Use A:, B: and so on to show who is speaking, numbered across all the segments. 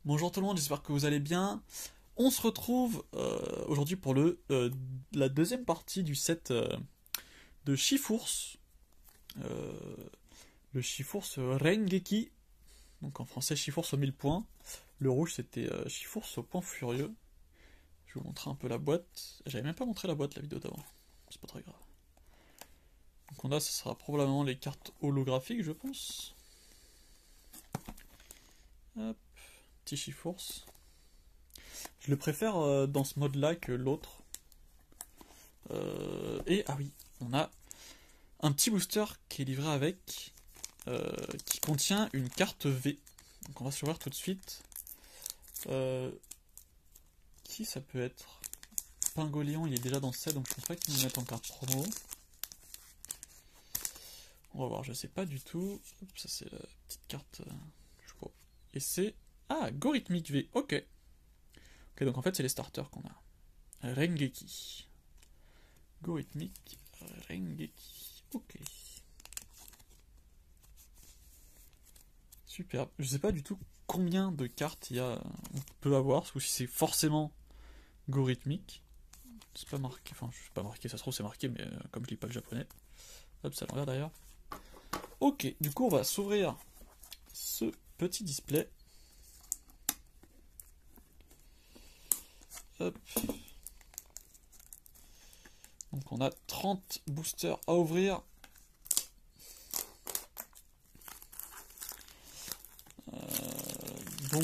A: Bonjour tout le monde, j'espère que vous allez bien. On se retrouve aujourd'hui pour la deuxième partie du set de Shifours. Euh, le Shifours Rengeki, donc en français Shifours au 1000 points. Le rouge c'était Shifours au point furieux. Je vais vous montrer un peu la boîte. J'avais même pas montré la boîte la vidéo d'avant, c'est pas très grave. Donc on a, ce sera probablement les cartes holographiques, je pense. Hop, petit Shifours. Je le préfère dans ce mode-là que l'autre. Et ah oui, on a un petit booster qui est livré avec, qui contient une carte V. Donc on va s'ouvrir tout de suite. Qui ça peut être? Pingoléon, il est déjà dans ce set, donc je pense pas qu'il nous mette en carte promo. On va voir, je sais pas du tout. Hop, ça c'est la petite carte, je crois. Et c'est... Ah, Gorithmic V, ok. Ok, donc en fait c'est les starters qu'on a. Rengeki. Gorithmic, Rengeki, ok. Super. Je sais pas du tout combien de cartes on peut avoir, ou si c'est forcément gorithmique. C'est pas marqué, enfin, je sais pas marqué, ça se trouve c'est marqué, mais comme je lis pas le japonais. Hop, ça l'envers d'ailleurs. Ok, du coup on va s'ouvrir ce petit display. Hop. Donc on a 30 boosters à ouvrir. Donc,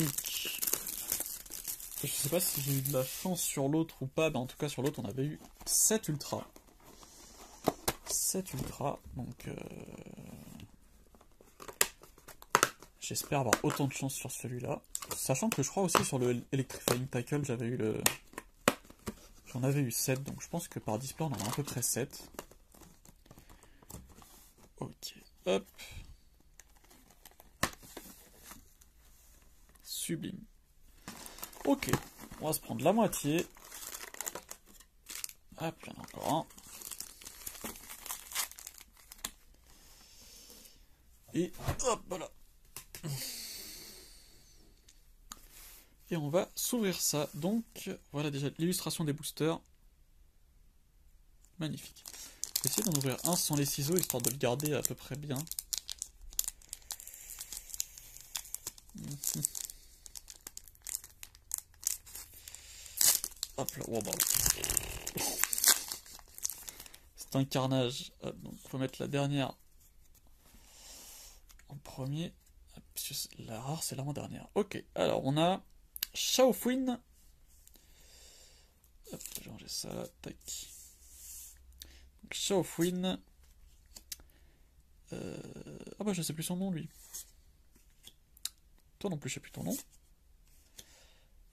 A: je sais pas si j'ai eu de la chance sur l'autre ou pas, mais en tout cas sur l'autre on avait eu 7 ultras. 7 ultras, donc j'espère avoir autant de chance sur celui-là. Sachant que je crois aussi sur le Electrifying Tackle, j'en avais eu 7, donc je pense que par display on en a à peu près 7. Ok, hop. Sublime. Ok, on va se prendre la moitié. Hop, il y en a encore un. Et hop, voilà. Et on va s'ouvrir ça. Donc, voilà déjà l'illustration des boosters. Magnifique. Je vais essayer d'en ouvrir un sans les ciseaux, histoire de le garder à peu près bien. Hop là, oh, bah. C'est un carnage. Hop, donc on va mettre la dernière en premier. La rare, c'est l'avant-dernière. Ok, alors on a Shaofuin. Hop, je vais ranger ça là, tac. Shaofuin. Ah bah je sais plus son nom lui. Toi non plus je sais plus ton nom.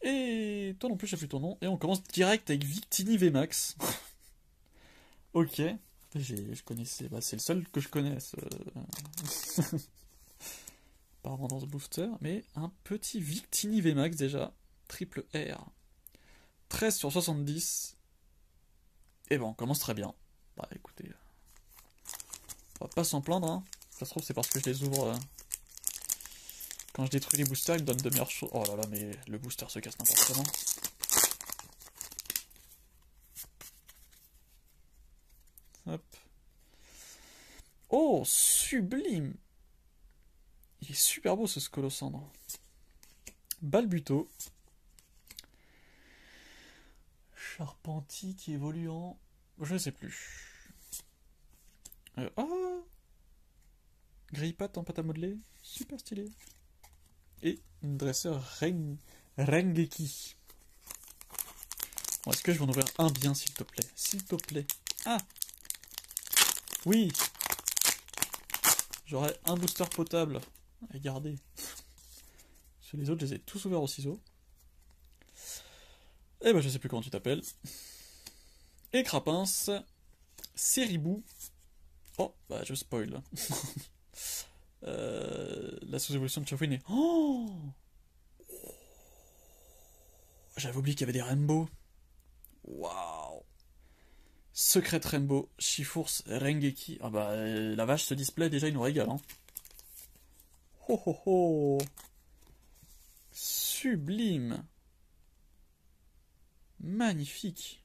A: Et toi non plus je sais plus ton nom. Et on commence direct avec Victini VMAX. Ok. Je connaissais. Bah, c'est le seul que je connaisse. Apparemment dans ce booster. Mais un petit Victini VMAX déjà. Triple R. 13 sur 70. Et bon, on commence très bien. Bah écoutez. On va pas s'en plaindre, hein. Ça se trouve c'est parce que je les ouvre. Quand je détruis les boosters, ils me donnent de meilleures choses. Oh là là, mais le booster se casse n'importe comment. Hop. Oh, sublime! Il est super beau ce Scolosandre. Balbuto. Charpentier qui évolue en... Je ne sais plus. Oh! Grille-patte en pâte à modeler. Super stylé. Et une dresseur Rengeki. Bon, est-ce que je vais en ouvrir un bien, s'il te plaît? S'il te plaît. Ah! Oui! J'aurais un booster potable à garder. Sur les autres, je les ai tous ouverts au ciseau. Et bah, je sais plus comment tu t'appelles. Et Crapince. Seribou. Oh, bah, je spoil. La sous-évolution de Chafouine est... Oh! J'avais oublié qu'il y avait des rainbows. Waouh! Secret Rainbow, Shifours, Rengeki. Ah bah, la vache, ce display, déjà, il nous régale, hein. Oh oh oh! sublime. Magnifique.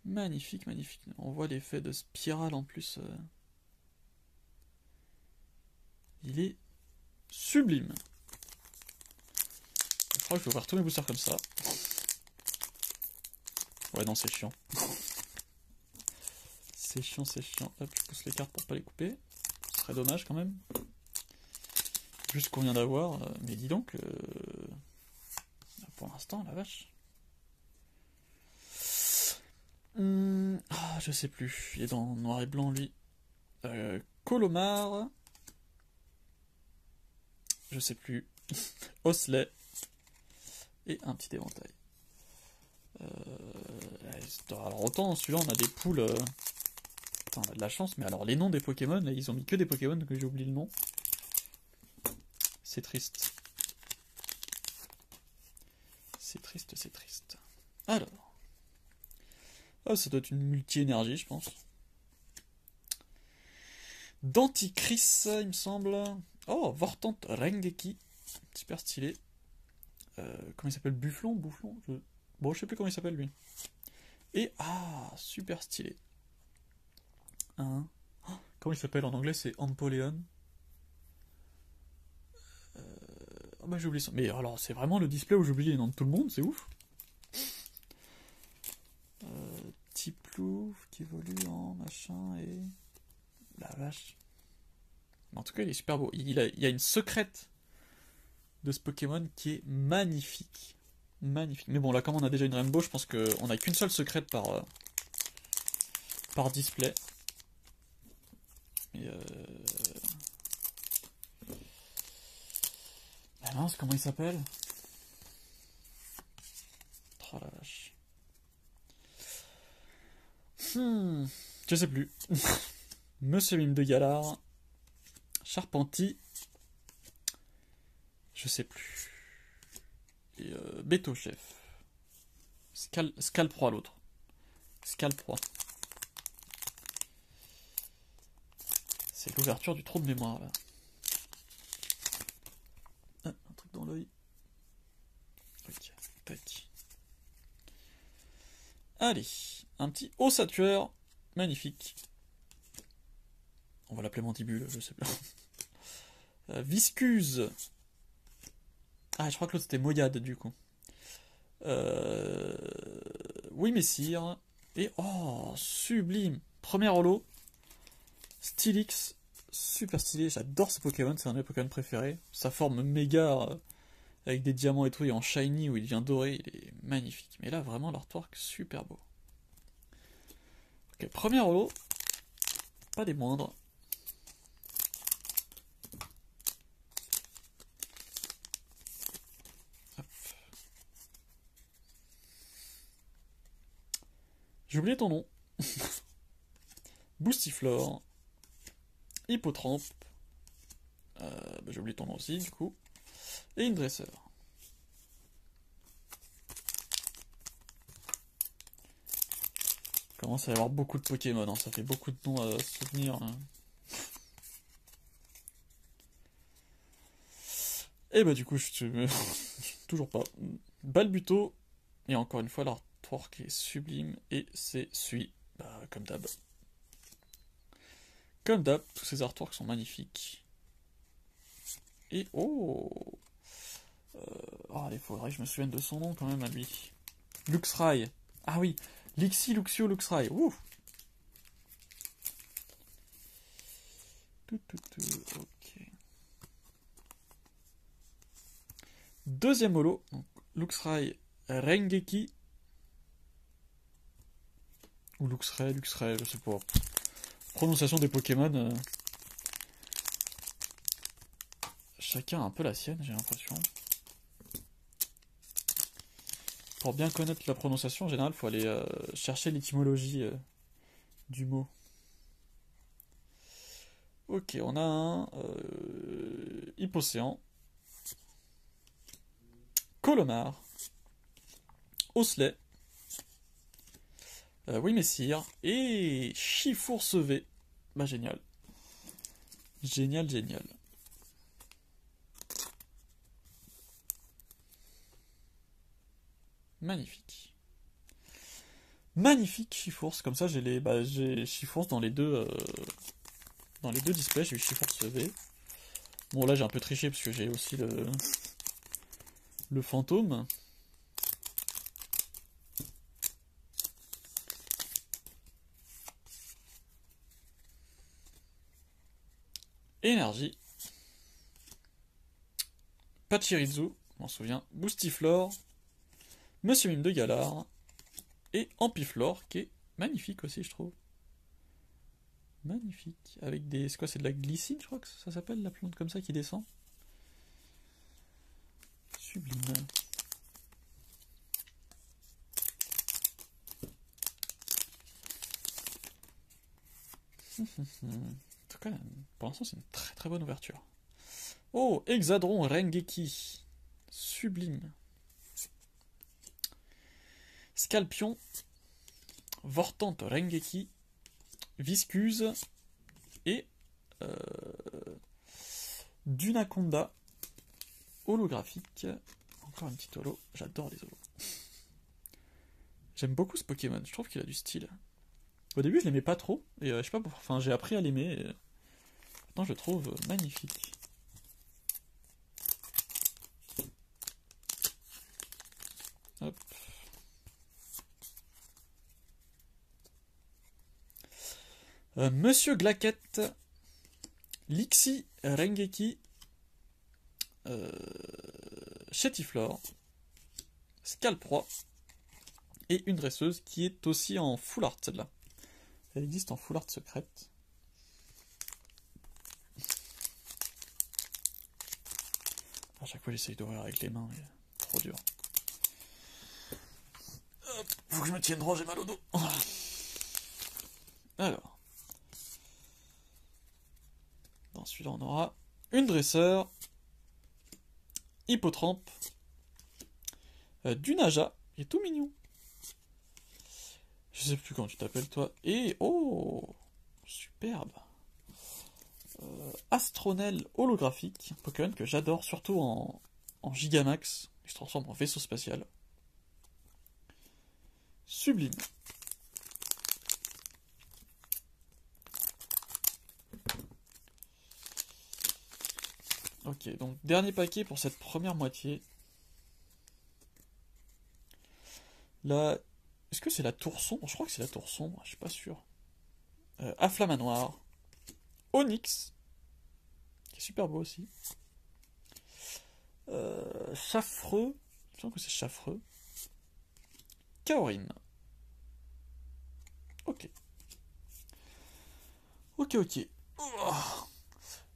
A: Magnifique, magnifique. On voit l'effet de spirale en plus. Il est sublime. Je crois que je vais ouvrir tous mes boosters comme ça. Ouais, non, c'est chiant. C'est chiant, c'est chiant. Hop, je pousse les cartes pour pas les couper. Ce serait dommage quand même. Juste qu'on vient d'avoir. Mais dis donc, pour l'instant, la vache. Je sais plus. Il est dans noir et blanc, lui. Colomar. Je sais plus. Osselet. Et un petit éventail. Alors autant celui-là on a des poules. Putain, on a de la chance, mais alors les noms des Pokémon, là, ils ont mis que des Pokémon que j'ai oublié le nom. C'est triste. C'est triste, c'est triste. Alors. Ah, ça doit être une multi-énergie, je pense. Denticris, il me semble. Oh, Vortant Rengeki. Super stylé. Comment il s'appelle? Bufflon? Boufflon? Bon, je sais plus comment il s'appelle lui. Et, super stylé. Hein? Oh, comment il s'appelle en anglais? C'est Empoleon. Oh bah j'ai oublié ça. Mais alors, c'est vraiment le display où j'ai oublié les noms de tout le monde, c'est ouf. Tiplouf qui évolue en machin et... La vache. En tout cas, il est super beau. Il y a une secrète de ce Pokémon qui est magnifique. Magnifique. Mais bon, là, comme on a déjà une Rainbow, je pense qu'on n'a qu'une seule secrète par display. Et Ah mince, comment il s'appelle? Oh la vache. Je sais plus. Monsieur Mime de Galar. Charpenti. Je sais plus. Et Beto Chef. Scalproie l'autre. Scalproie. C'est l'ouverture du trou de mémoire là. Ah, un truc dans l'œil. Ok, tac. Allez, un petit ossature. Magnifique. On va l'appeler mandibule, je sais pas. Viscuse. Ah, je crois que l'autre c'était Moyade du coup. Oui, messire. Et oh, sublime. Premier holo. Stylix. Super stylé. J'adore ce Pokémon. C'est un de mes Pokémon préférés. Sa forme méga avec des diamants et tout. Et en shiny où il devient doré. Il est magnifique. Mais là, vraiment, l'artwork super beau. Ok, premier holo. Pas des moindres. J'ai oublié ton nom. Boostiflore. Hippotrampe. J'ai oublié ton nom aussi, du coup. Et une dresseur. Commence à y avoir beaucoup de Pokémon, hein. Ça fait beaucoup de noms à se souvenir. Hein. Et bah du coup, toujours pas. Balbuto. Et encore une fois, l'artwork est sublime. Et c'est celui, comme d'hab. Comme d'hab, tous ces artworks sont magnifiques. Et oh, il faudrait que je me souvienne de son nom quand même à lui. Luxray. Ah oui, Lixi, Luxio, Luxray. Ouh. Ok. Deuxième holo, donc Luxray Rengeki. Ou Luxray, je sais pas. Prononciation des Pokémon. Chacun a un peu la sienne, j'ai l'impression. Pour bien connaître la prononciation, en général, il faut aller chercher l'étymologie du mot. Ok, on a un Hippocéan. Colomar. Osselet. Oui, messire. Et Chifourcevé. Bah, génial. Génial, génial. Magnifique. Magnifique Chifours, comme ça j'ai Chifours dans les deux displays, j'ai eu Chifours V. Bon là j'ai un peu triché parce que j'ai aussi le fantôme. Énergie. Pachirisu, je m'en souviens. Boostiflore. Monsieur Mime de Galar. Et Ampiflore, qui est magnifique aussi, je trouve. Magnifique. Avec des... C'est quoi, c'est de la glycine, je crois que ça s'appelle, la plante comme ça qui descend. Sublime. En tout cas, pour l'instant, c'est une très très bonne ouverture. Oh, Hexadron Rengeki. Sublime. Scalpion. Vortante Rengeki. Viscuse. Et Dunaconda. Holographique. Encore une petite holo. J'adore les holos. J'aime beaucoup ce Pokémon. Je trouve qu'il a du style. Au début, je l'aimais pas trop. Et je sais pas pourquoi. Enfin, j'ai appris à l'aimer. Et... maintenant, je le trouve magnifique. Hop. Monsieur Glaquette. Lixi Rengeki. Chétiflore. Scalproie. Et une dresseuse qui est aussi en full art, celle-là. Elle existe en full art secrète. À chaque fois, j'essaye d'ouvrir avec les mains, mais trop dur. Hop, faut que je me tienne droit, j'ai mal au dos. Alors. Dans celui-là, on aura une dresseur, Hippotrampe, du Naja, il est tout mignon. Je sais plus comment tu t'appelles toi. Et oh, superbe. Astronel holographique, un Pokémon que j'adore, surtout en Gigamax. Il se transforme en vaisseau spatial. Sublime. Ok, donc dernier paquet pour cette première moitié. Là, est-ce que c'est la tour sombre? Je crois que c'est la tour sombre, je suis pas sûr. Afflamanoir. Onyx. Qui est super beau aussi. Chaffreux. Je sens que c'est Chaffreux. Kaorin. Ok. Ok. Oh.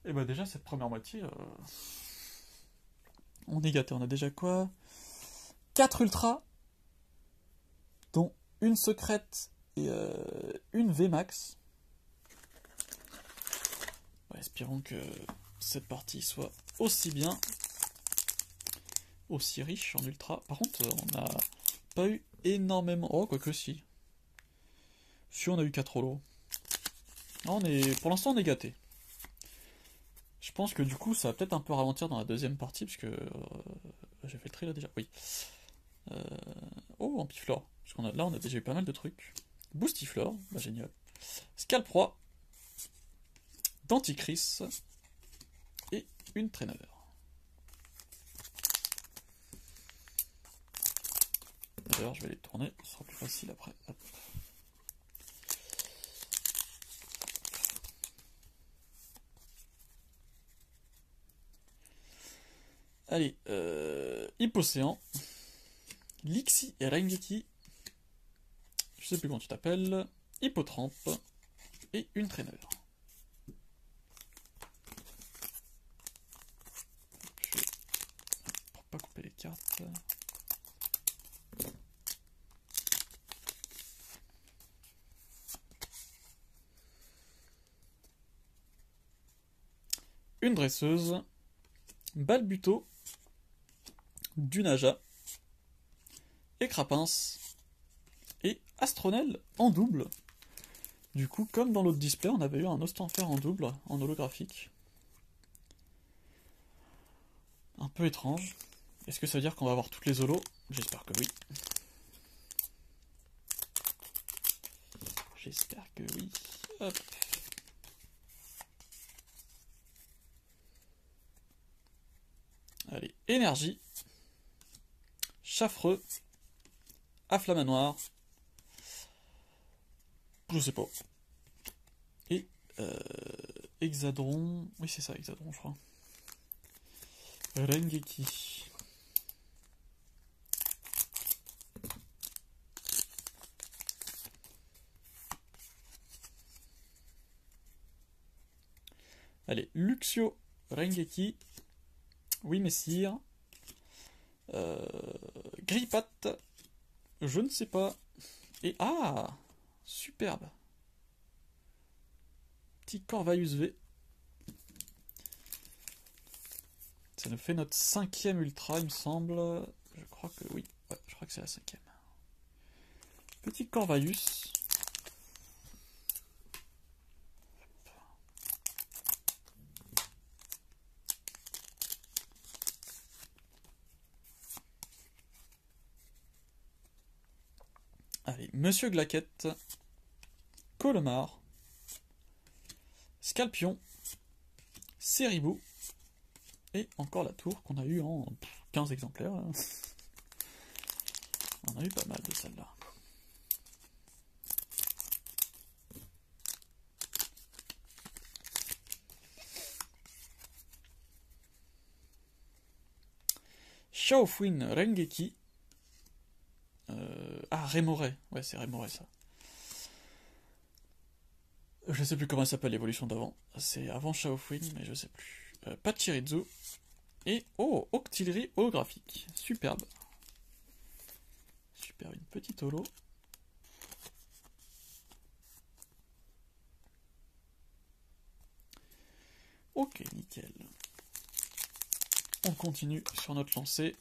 A: Et bah déjà cette première moitié, on est gâté. On a déjà quoi? 4 ultras, dont une secrète et une VMAX. Ouais, espérons que cette partie soit aussi bien, aussi riche en ultra. Par contre, on n'a pas eu énormément... Oh, quoique si. Si, on a eu 4 holos. Pour l'instant, on est gâté. Je pense que du coup, ça va peut-être un peu ralentir dans la deuxième partie, parce que j'ai fait le tri là déjà. Oui. Oh, Ampiflore. Parce là, on a déjà eu pas mal de trucs. Boostiflore, bah génial. Scalproie. Denticris. Et une traîneur. D'ailleurs, je vais les tourner, ce sera plus facile après. Hop. Allez, Hippocéan, Lixi et Rengeki, je sais plus comment tu t'appelles, Hippotrampe et une traîneur. Je vais, pour pas couper les cartes. Une dresseuse, Balbuto, du Naja, Écrapince et Astronel en double. Du coup, comme dans l'autre display, on avait eu un Ostanfer en double, en holographique. Un peu étrange. Est-ce que ça veut dire qu'on va avoir toutes les holos? J'espère que oui. J'espère que oui. Hop. Allez, énergie. Chaffreux. Afflamanoir. Je sais pas. Et Hexadron. Oui, c'est ça, Hexadron, je crois. Rengeki. Allez, Luxio Rengeki. Oui, messire. Grippat. Je ne sais pas. Et ah, superbe. Petit Corvaius V. Ça nous fait notre 5e ultra, il me semble. Je crois que oui. Ouais, je crois que c'est la 5e. Petit Corvaius. Allez, Monsieur Glaquette. Colomar. Scalpion. Ceribou. Et encore la tour qu'on a eu en 15 exemplaires. On a eu pas mal de celles-là. Shaofwin Rengeki. Ah, Rémoret. Ouais, c'est Rémoret ça. Je sais plus comment ça s'appelle l'évolution d'avant. C'est avant Shaofwin, mais je sais plus. Pachirizu. Et oh, Octillerie holographique. Superbe. Super, une petite holo. Ok, nickel. On continue sur notre lancée.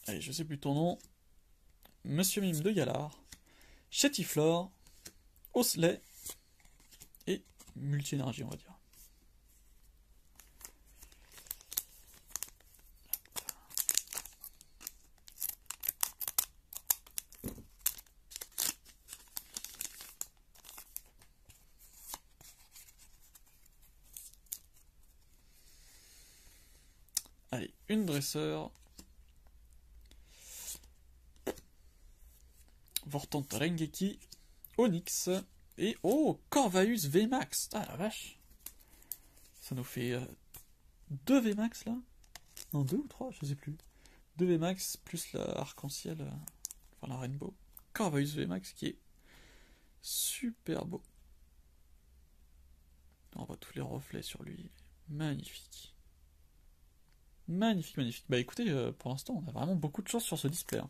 A: Allez, je sais plus ton nom. Monsieur Mime de Galard. Chétiflore. Osselet. Et multi-énergie, on va dire. Allez, une dresseur. Vortante Rengeki. Onyx. Et oh, Corvaius VMAX. Ah la vache. Ça nous fait 2 VMAX là. Non, 2 ou 3, je sais plus. 2 VMAX plus la arc-en-ciel. Enfin la Rainbow. Corvaius VMAX qui est super beau. On voit tous les reflets sur lui. Magnifique. Magnifique, magnifique. Bah écoutez, pour l'instant, on a vraiment beaucoup de chance sur ce display. Hein.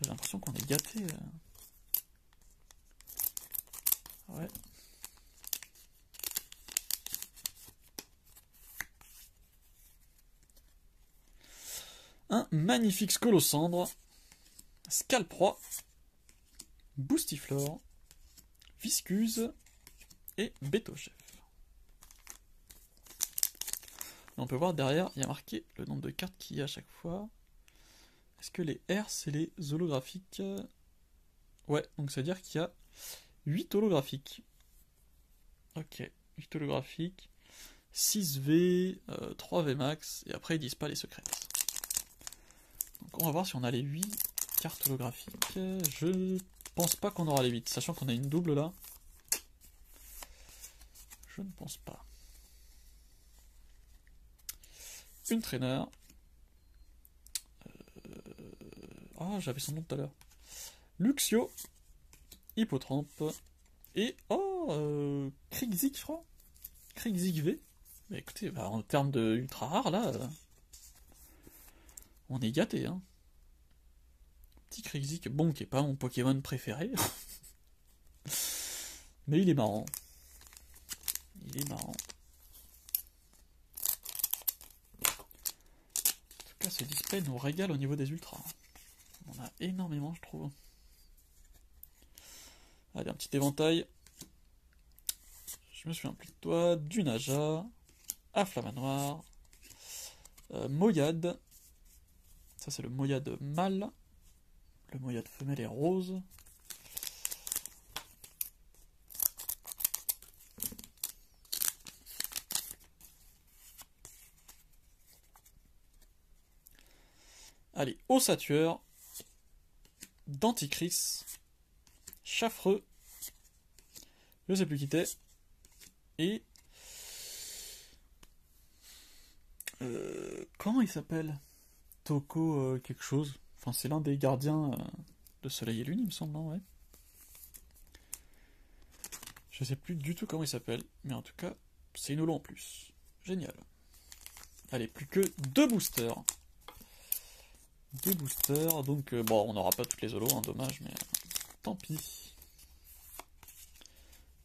A: J'ai l'impression qu'on est gâté. Ouais. Un magnifique Scolocendre. Scalproie. Boostiflore. Viscuse. Et Betochef. On peut voir derrière, il y a marqué le nombre de cartes qu'il y a à chaque fois. Est-ce que les R, c'est les holographiques? Ouais, donc ça veut dire qu'il y a 8 holographiques. Ok, 8 holographiques, 6 V, 3 V max, et après ils disent pas les secrets. Donc on va voir si on a les 8 cartes holographiques. Je pense pas qu'on aura les 8, sachant qu'on a une double là. Je ne pense pas. Une trainer. Oh, j'avais son nom tout à l'heure. Luxio. Hippotrampe. Et oh, Krigzik, je crois. Krigzik V. Bah écoutez, bah, en termes de ultra rare là, on est gâté, hein. Petit Krigzik, bon, qui est pas mon Pokémon préféré. Mais il est marrant. Il est marrant. En tout cas, ce display nous régale au niveau des ultras. On a énormément, je trouve. Allez, un petit éventail. Je me souviens plus de toi. Du Naja. Afflamanoir. Moyade. Ça, c'est le Moyade mâle. Le Moyade femelle est rose. Allez, Ossature. Denticris. Chaffreux. Je sais plus qui t'es. Et... comment il s'appelle? Toko quelque chose. Enfin, c'est l'un des gardiens de Soleil et Lune, il me semble, non, ouais. Je sais plus du tout comment il s'appelle, mais en tout cas, c'est une holo en plus. Génial. Allez, plus que 2 boosters. 2 boosters, donc bon, on n'aura pas toutes les holos, hein, dommage, mais tant pis.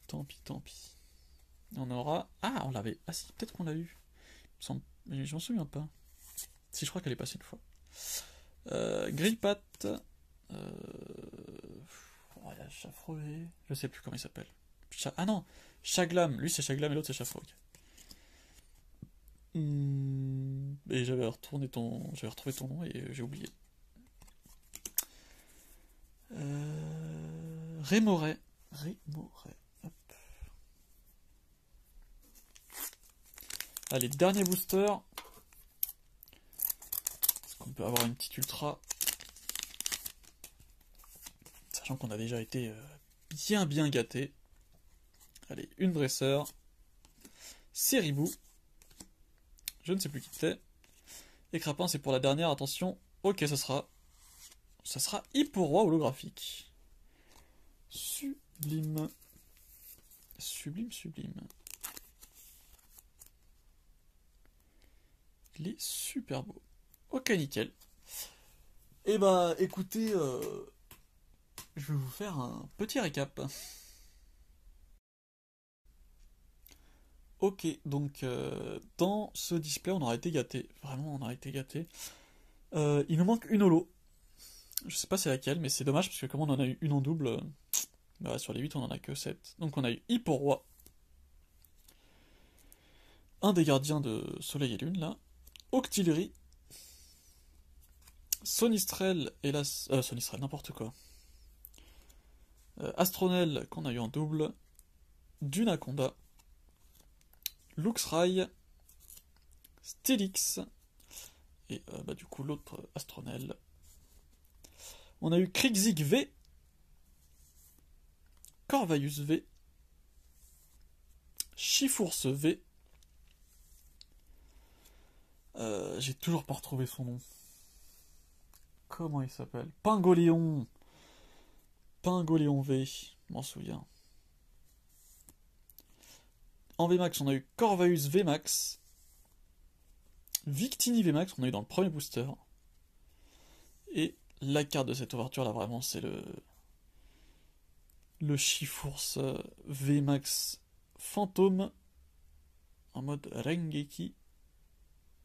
A: Tant pis, tant pis. On aura... Ah, on l'avait... Ah si, peut-être qu'on l'a eu. Mais je m'en souviens pas. Si, je crois qu'elle est passée une fois. Grillpat. Oh, il y a Chaffreux. Je sais plus comment il s'appelle. Ah non, Chaglam. Lui, c'est Chaglam et l'autre, c'est Chaffreux. Et j'avais retrouvé ton nom et j'ai oublié. Rémoret. Rémoret. Hop. Allez, dernier booster. Est-ce qu'on peut avoir une petite ultra? Sachant qu'on a déjà été bien gâté. Allez, une dresseur. Séribou. Je ne sais plus qui c'est. Et Crapin, c'est pour la dernière, attention. Ok, ça sera Hipporoi holographique. Sublime. Sublime. Il est super beau. Ok, nickel. Et bah, écoutez, je vais vous faire un petit récap. Ok, donc dans ce display, on aura été gâté. Vraiment, on aura été gâté. Il nous manque une holo. Je sais pas c'est laquelle, mais c'est dommage parce que comme on en a eu une en double, bah, sur les 8, on en a que 7. Donc on a eu Hipporoi. Un des gardiens de Soleil et Lune, là. Octillerie. Sonistrel, hélas... Sonistrel, n'importe quoi. Astronel, qu'on a eu en double. Dunaconda. Luxray. Stylix. Et bah, du coup, l'autre Astronel. On a eu Krixig V. Corvaius V. Chifours V. J'ai toujours pas retrouvé son nom. Comment il s'appelle? Pingoléon. Pingoléon V. Je m'en souviens. En VMAX, on a eu Corvaius VMAX. Victini VMAX, qu'on a eu dans le premier booster. Et la carte de cette ouverture, là, vraiment, c'est le Chifours VMAX Fantôme. En mode Rengeki.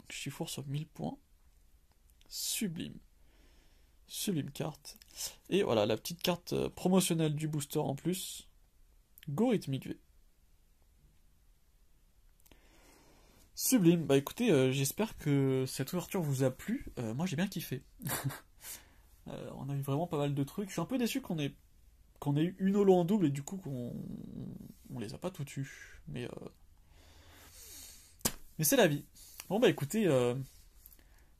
A: Chifours sur 1000 points. Sublime. Sublime carte. Et voilà, la petite carte promotionnelle du booster en plus. Gorithmic V. Sublime. Bah écoutez, j'espère que cette ouverture vous a plu. Moi j'ai bien kiffé. On a eu vraiment pas mal de trucs. Je suis un peu déçu qu'on ait eu une holo en double et du coup qu'on les a pas toutes eues. Mais c'est la vie. Bon bah écoutez,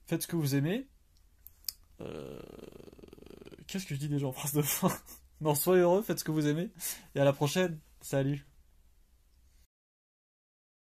A: faites ce que vous aimez. Qu'est-ce que je dis déjà en phrase de fin? Non, soyez heureux, faites ce que vous aimez. Et à la prochaine. Salut.